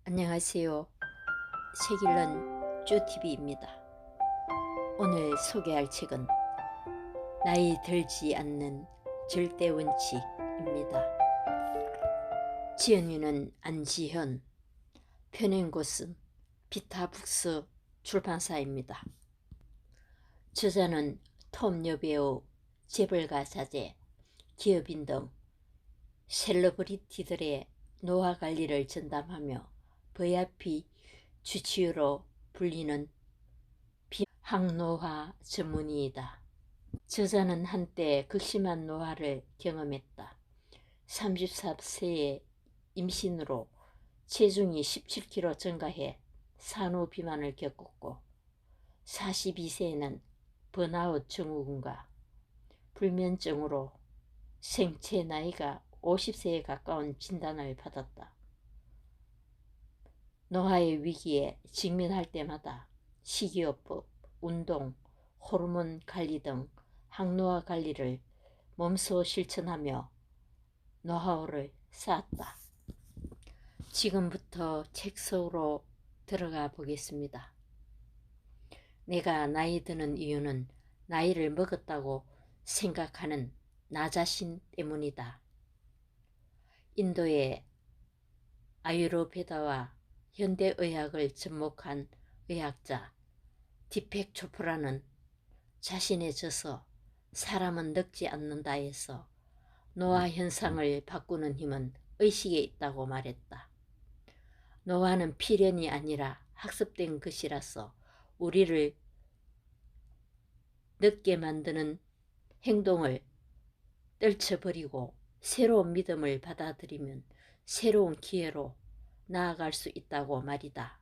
안녕하세요. 책 읽는 쭈TV입니다. 오늘 소개할 책은 나이 들지 않는 절대 원칙입니다. 지은이는 안지현, 펴낸 곳은 비타북스 출판사입니다. 저자는 톰 여배우, 재벌가 자제, 기업인 등 셀러브리티들의 노화 관리를 전담하며 VIP 주치의로 불리는 항노화 전문의이다. 저자는 한때 극심한 노화를 경험했다. 34세의 임신으로 체중이 17kg 증가해 산후 비만을 겪었고 42세에는 번아웃 증후군과 불면증으로 생체 나이가 50세에 가까운 진단을 받았다. 노화의 위기에 직면할 때마다 식이요법, 운동, 호르몬 관리 등 항노화 관리를 몸소 실천하며 노하우를 쌓았다. 지금부터 책 속으로 들어가 보겠습니다. 내가 나이 드는 이유는 나이를 먹었다고 생각하는 나 자신 때문이다. 인도의 아유르베다와 현대의학을 접목한 의학자 디펙 초프라는 자신의 저서 사람은 늙지 않는다에서 노화 현상을 바꾸는 힘은 의식에 있다고 말했다. 노화는 필연이 아니라 학습된 것이라서 우리를 늙게 만드는 행동을 떨쳐버리고 새로운 믿음을 받아들이면 새로운 기회로 나아갈 수 있다고 말이다.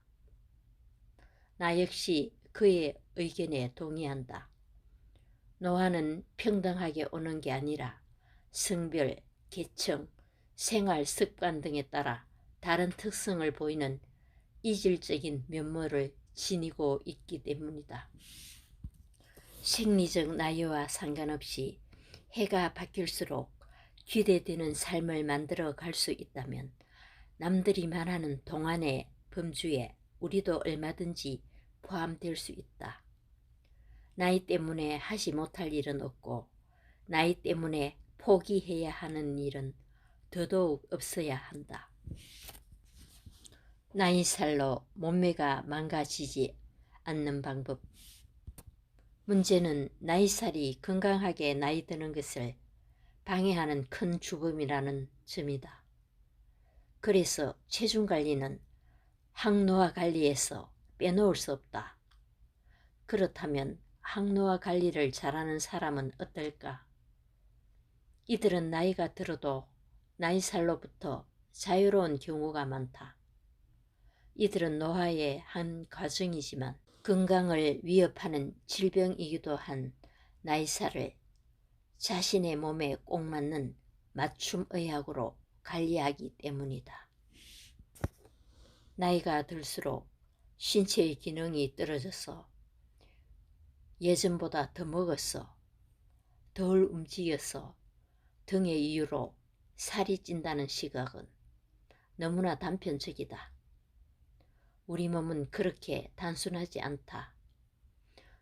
나 역시 그의 의견에 동의한다. 노화는 평등하게 오는 게 아니라 성별, 계층, 생활 습관 등에 따라 다른 특성을 보이는 이질적인 면모를 지니고 있기 때문이다. 생리적 나이와 상관없이 해가 바뀔수록 기대되는 삶을 만들어 갈 수 있다면 남들이 말하는 동안의 범주에 우리도 얼마든지 포함될 수 있다. 나이 때문에 하지 못할 일은 없고 나이 때문에 포기해야 하는 일은 더더욱 없어야 한다. 나이살로 몸매가 망가지지 않는 방법. 문제는 나이살이 건강하게 나이 드는 것을 방해하는 큰 주범이라는 점이다. 그래서 체중관리는 항노화 관리에서 빼놓을 수 없다. 그렇다면 항노화 관리를 잘하는 사람은 어떨까? 이들은 나이가 들어도 나이살로부터 자유로운 경우가 많다. 이들은 노화의 한 과정이지만 건강을 위협하는 질병이기도 한 나이살을 자신의 몸에 꼭 맞는 맞춤의학으로 관리하기 때문이다. 나이가 들수록 신체의 기능이 떨어져서 예전보다 더 먹어서 덜 움직여서 등의 이유로 살이 찐다는 시각은 너무나 단편적이다. 우리 몸은 그렇게 단순하지 않다.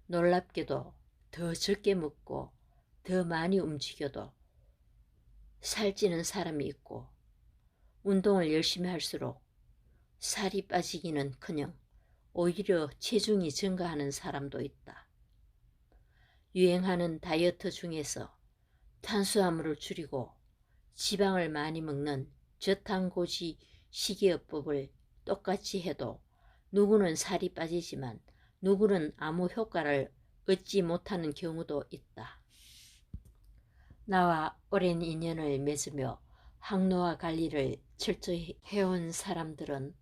놀랍게도 더 적게 먹고 더 많이 움직여도 살찌는 사람이 있고 운동을 열심히 할수록 살이 빠지기는커녕 오히려 체중이 증가하는 사람도 있다. 유행하는 다이어트 중에서 탄수화물을 줄이고 지방을 많이 먹는 저탄고지 식이요법을 똑같이 해도 누구는 살이 빠지지만 누구는 아무 효과를 얻지 못하는 경우도 있다. 나와 오랜 인연을 맺으며 항노화 관리를 철저히 해온 사람들은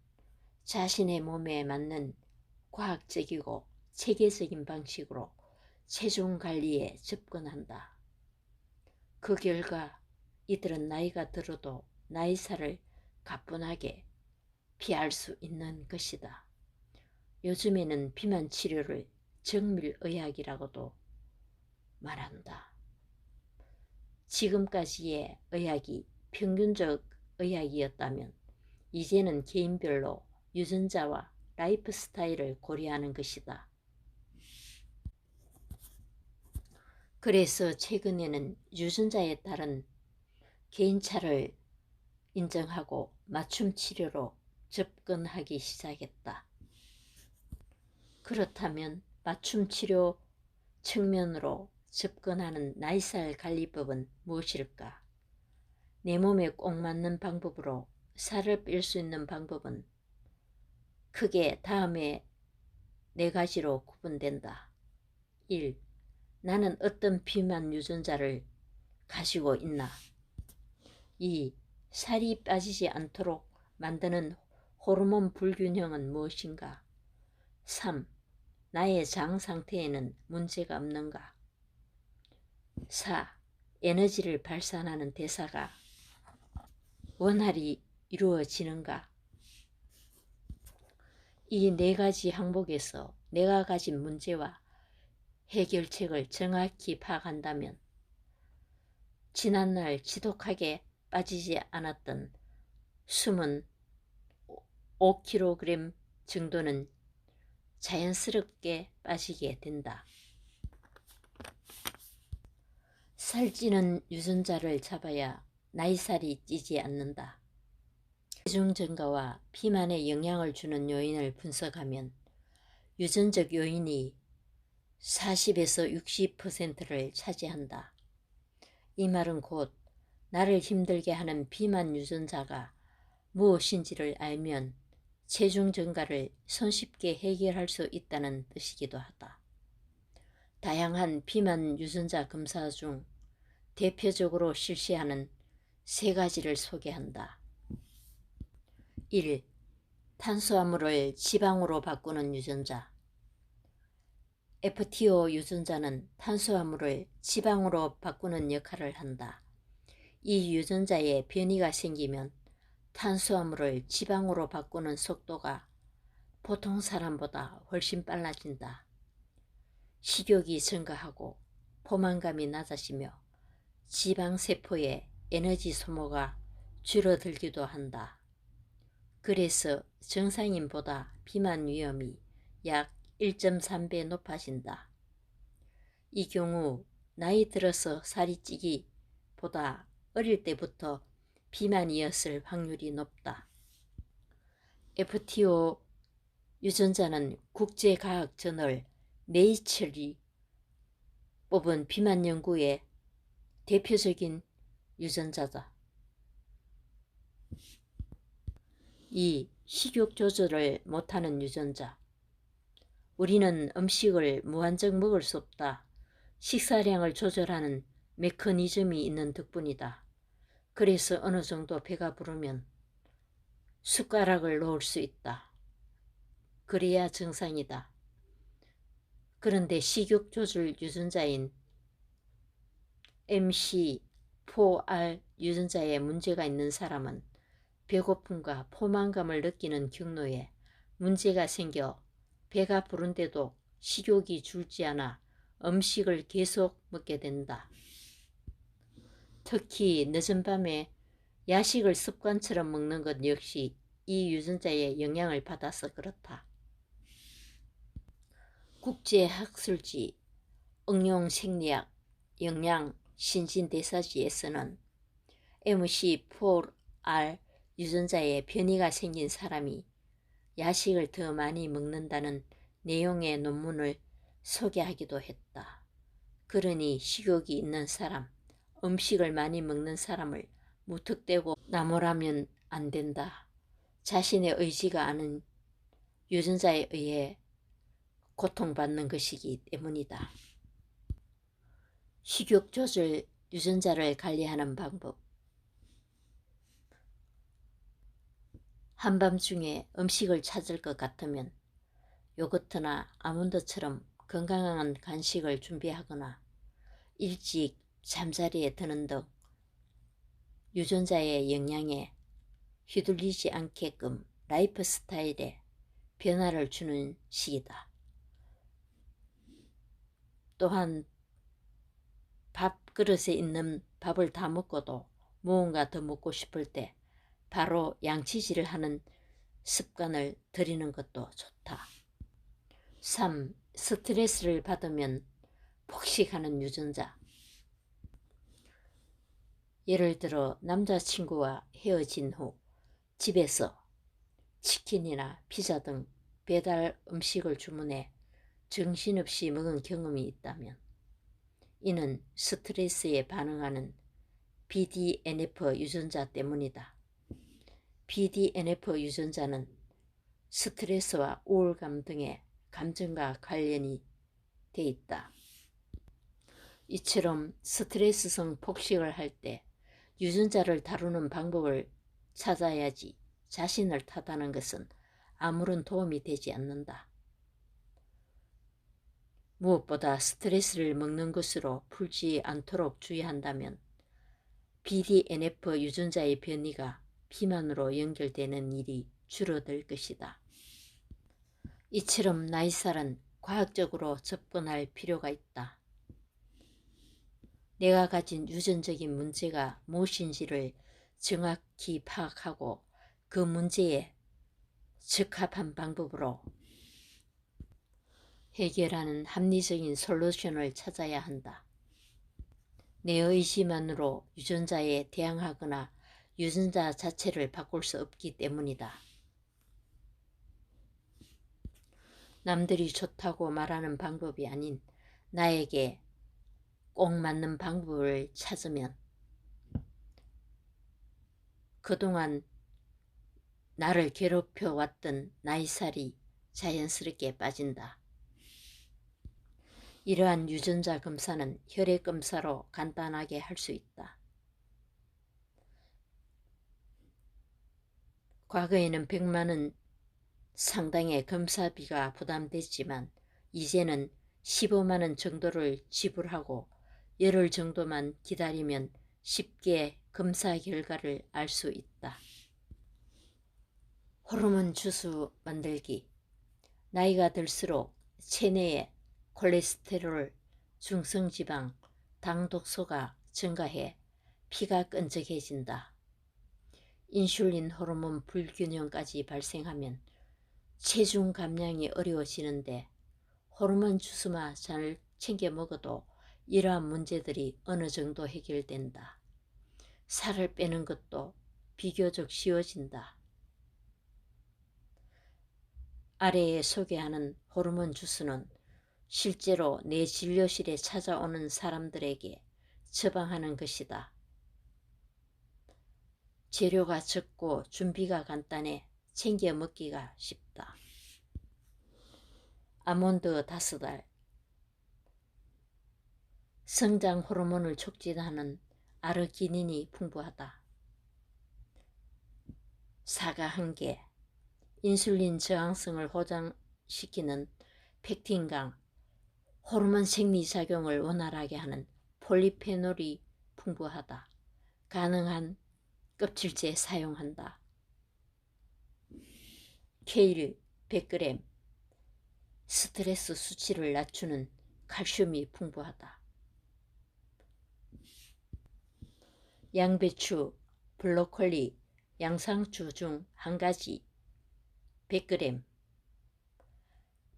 자신의 몸에 맞는 과학적이고 체계적인 방식으로 체중 관리에 접근한다. 그 결과 이들은 나이가 들어도 나이살을 가뿐하게 피할 수 있는 것이다. 요즘에는 비만 치료를 정밀의학이라고도 말한다. 지금까지의 의학이 평균적 의학이었다면 이제는 개인별로 유전자와 라이프 스타일을 고려하는 것이다. 그래서 최근에는 유전자에 따른 개인차를 인정하고 맞춤 치료로 접근하기 시작했다. 그렇다면 맞춤 치료 측면으로 접근하는 나이살 관리법은 무엇일까? 내 몸에 꼭 맞는 방법으로 살을 뺄 수 있는 방법은 크게 다음에 4가지로 구분된다. 1. 나는 어떤 비만 유전자를 가지고 있나? 2. 살이 빠지지 않도록 만드는 호르몬 불균형은 무엇인가? 3. 나의 장 상태에는 문제가 없는가? 4. 에너지를 발산하는 대사가 원활히 이루어지는가? 이 4가지 항목에서 내가 가진 문제와 해결책을 정확히 파악한다면 지난날 지독하게 빠지지 않았던 숨은 5kg 정도는 자연스럽게 빠지게 된다. 살찌는 유전자를 잡아야 나이살이 찌지 않는다. 체중 증가와 비만에 영향을 주는 요인을 분석하면 유전적 요인이 40에서 60%를 차지한다. 이 말은 곧 나를 힘들게 하는 비만 유전자가 무엇인지를 알면 체중 증가를 손쉽게 해결할 수 있다는 뜻이기도 하다. 다양한 비만 유전자 검사 중 대표적으로 실시하는 3가지를 소개한다. 1. 탄수화물을 지방으로 바꾸는 유전자. FTO 유전자는 탄수화물을 지방으로 바꾸는 역할을 한다. 이 유전자에 변이가 생기면 탄수화물을 지방으로 바꾸는 속도가 보통 사람보다 훨씬 빨라진다. 식욕이 증가하고 포만감이 낮아지며 지방세포의 에너지 소모가 줄어들기도 한다. 그래서 정상인보다 비만 위험이 약 1.3배 높아진다. 이 경우 나이 들어서 살이 찌기보다 어릴 때부터 비만이었을 확률이 높다. FTO 유전자는 국제과학저널 네이처리 뽑은 비만 연구의 대표적인 유전자다. 2. 식욕 조절을 못하는 유전자. 우리는 음식을 무한정 먹을 수 없다. 식사량을 조절하는 메커니즘이 있는 덕분이다. 그래서 어느 정도 배가 부르면 숟가락을 놓을 수 있다. 그래야 정상이다. 그런데 식욕 조절 유전자인 MC4R 유전자에 문제가 있는 사람은 배고픔과 포만감을 느끼는 경로에 문제가 생겨 배가 부른데도 식욕이 줄지 않아 음식을 계속 먹게 된다. 특히 늦은 밤에 야식을 습관처럼 먹는 것 역시 이 유전자의 영향을 받아서 그렇다. 국제학술지 응용생리학 영양 신진대사지에서는 MC4R 유전자에 변이가 생긴 사람이 야식을 더 많이 먹는다는 내용의 논문을 소개하기도 했다. 그러니 식욕이 있는 사람, 음식을 많이 먹는 사람을 무턱대고 나무라면 안 된다. 자신의 의지가 아닌 유전자에 의해 고통받는 것이기 때문이다. 식욕 조절 유전자를 관리하는 방법. 한밤중에 음식을 찾을 것 같으면 요거트나 아몬드처럼 건강한 간식을 준비하거나 일찍 잠자리에 드는 등 유전자의 영향에 휘둘리지 않게끔 라이프 스타일에 변화를 주는 시기다. 또한 밥그릇에 있는 밥을 다 먹고도 무언가 더 먹고 싶을 때 바로 양치질을 하는 습관을 들이는 것도 좋다. 3. 스트레스를 받으면 폭식하는 유전자. 예를 들어 남자친구와 헤어진 후 집에서 치킨이나 피자 등 배달 음식을 주문해 정신없이 먹은 경험이 있다면 이는 스트레스에 반응하는 BDNF 유전자 때문이다. BDNF 유전자는 스트레스와 우울감 등의 감정과 관련이 돼 있다. 이처럼 스트레스성 폭식을 할 때 유전자를 다루는 방법을 찾아야지 자신을 탓하는 것은 아무런 도움이 되지 않는다. 무엇보다 스트레스를 먹는 것으로 풀지 않도록 주의한다면 BDNF 유전자의 변이가 비만으로 연결되는 일이 줄어들 것이다. 이처럼 나이살은 과학적으로 접근할 필요가 있다. 내가 가진 유전적인 문제가 무엇인지를 정확히 파악하고 그 문제에 적합한 방법으로 해결하는 합리적인 솔루션을 찾아야 한다. 내 의지만으로 유전자에 대항하거나 유전자 자체를 바꿀 수 없기 때문이다. 남들이 좋다고 말하는 방법이 아닌 나에게 꼭 맞는 방법을 찾으면 그동안 나를 괴롭혀왔던 나이살이 자연스럽게 빠진다. 이러한 유전자 검사는 혈액 검사로 간단하게 할 수 있다. 과거에는 100만원 상당의 검사비가 부담됐지만 이제는 15만원 정도를 지불하고 열흘 정도만 기다리면 쉽게 검사 결과를 알 수 있다. 호르몬 주스 만들기. 나이가 들수록 체내에 콜레스테롤, 중성지방, 당독소가 증가해 피가 끈적해진다. 인슐린 호르몬 불균형까지 발생하면 체중 감량이 어려워지는데 호르몬 주스만 잘 챙겨 먹어도 이러한 문제들이 어느 정도 해결된다. 살을 빼는 것도 비교적 쉬워진다. 아래에 소개하는 호르몬 주스는 실제로 내 진료실에 찾아오는 사람들에게 처방하는 것이다. 재료가 적고 준비가 간단해 챙겨 먹기가 쉽다. 아몬드 5알. 성장 호르몬을 촉진하는 아르기닌이 풍부하다. 사과 1개. 인슐린 저항성을 호전시키는 펙틴강, 호르몬 생리작용을 원활하게 하는 폴리페놀이 풍부하다. 가능한 껍질째 사용한다. 케일 100g. 스트레스 수치를 낮추는 칼슘이 풍부하다. 양배추, 브로콜리, 양상추 중 한 가지 100g.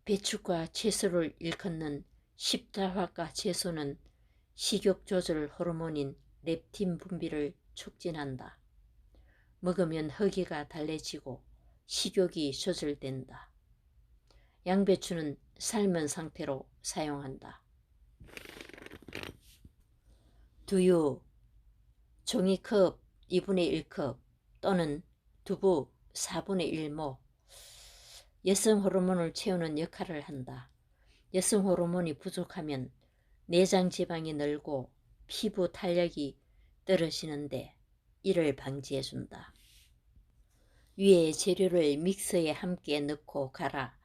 배추과 채소를 일컫는 십자화과 채소는 식욕 조절 호르몬인 렙틴 분비를 촉진한다. 먹으면 허기가 달래지고 식욕이 조절된다. 양배추는 삶은 상태로 사용한다. 두유, 종이컵 2분의 1컵 또는 두부 4분의 1모. 여성 호르몬을 채우는 역할을 한다. 여성 호르몬이 부족하면 내장 지방이 늘고 피부 탄력이 떨어지는데 이를 방지해준다. 위에 재료를 믹서에 함께 넣고 갈아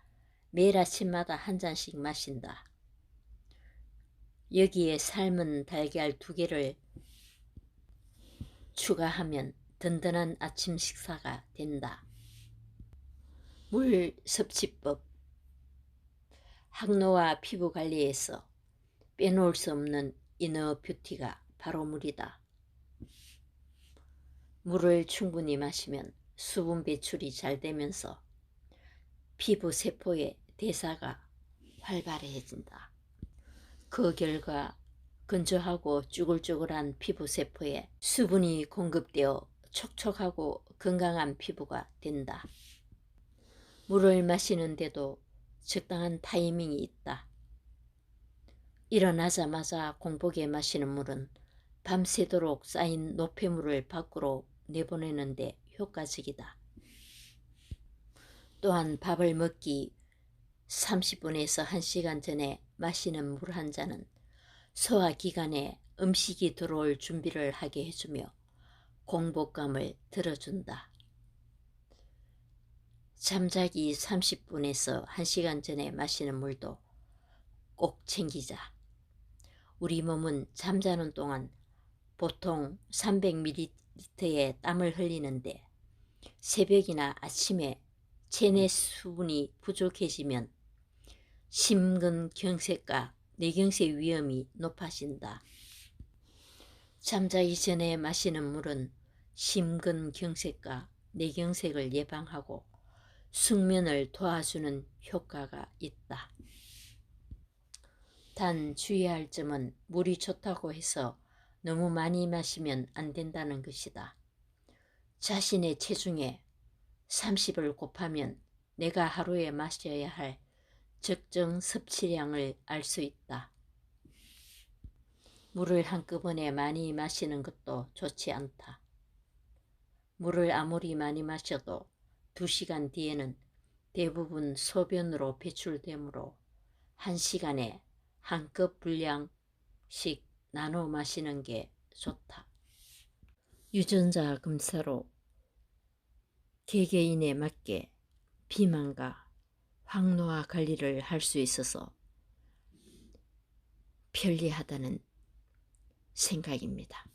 매일 아침마다 한 잔씩 마신다. 여기에 삶은 달걀 2개를 추가하면 든든한 아침 식사가 된다. 물 섭취법. 항노화 피부 관리에서 빼놓을 수 없는 이너 뷰티가 바로 물이다. 물을 충분히 마시면 수분 배출이 잘 되면서 피부 세포의 대사가 활발해진다. 그 결과 건조하고 쭈글쭈글한 피부 세포에 수분이 공급되어 촉촉하고 건강한 피부가 된다. 물을 마시는데도 적당한 타이밍이 있다. 일어나자마자 공복에 마시는 물은 밤새도록 쌓인 노폐물을 밖으로 내보내는데 효과적이다. 또한 밥을 먹기 30분에서 1시간 전에 마시는 물 한 잔은 소화기관에 음식이 들어올 준비를 하게 해주며 공복감을 들어준다. 잠자기 30분에서 1시간 전에 마시는 물도 꼭 챙기자. 우리 몸은 잠자는 동안 보통 300ml의 땀을 흘리는데 새벽이나 아침에 체내 수분이 부족해지면 심근경색과 뇌경색 위험이 높아진다. 잠자기 전에 마시는 물은 심근경색과 뇌경색을 예방하고 숙면을 도와주는 효과가 있다. 단 주의할 점은 물이 좋다고 해서 너무 많이 마시면 안 된다는 것이다. 자신의 체중에 30을 곱하면 내가 하루에 마셔야 할 적정 섭취량을 알 수 있다. 물을 한꺼번에 많이 마시는 것도 좋지 않다. 물을 아무리 많이 마셔도 2시간 뒤에는 대부분 소변으로 배출되므로 1시간에 한 컵 분량씩 나눠 마시는 게 좋다. 유전자 검사로 개개인에 맞게 비만과 황노화 관리를 할 수 있어서 편리하다는 생각입니다.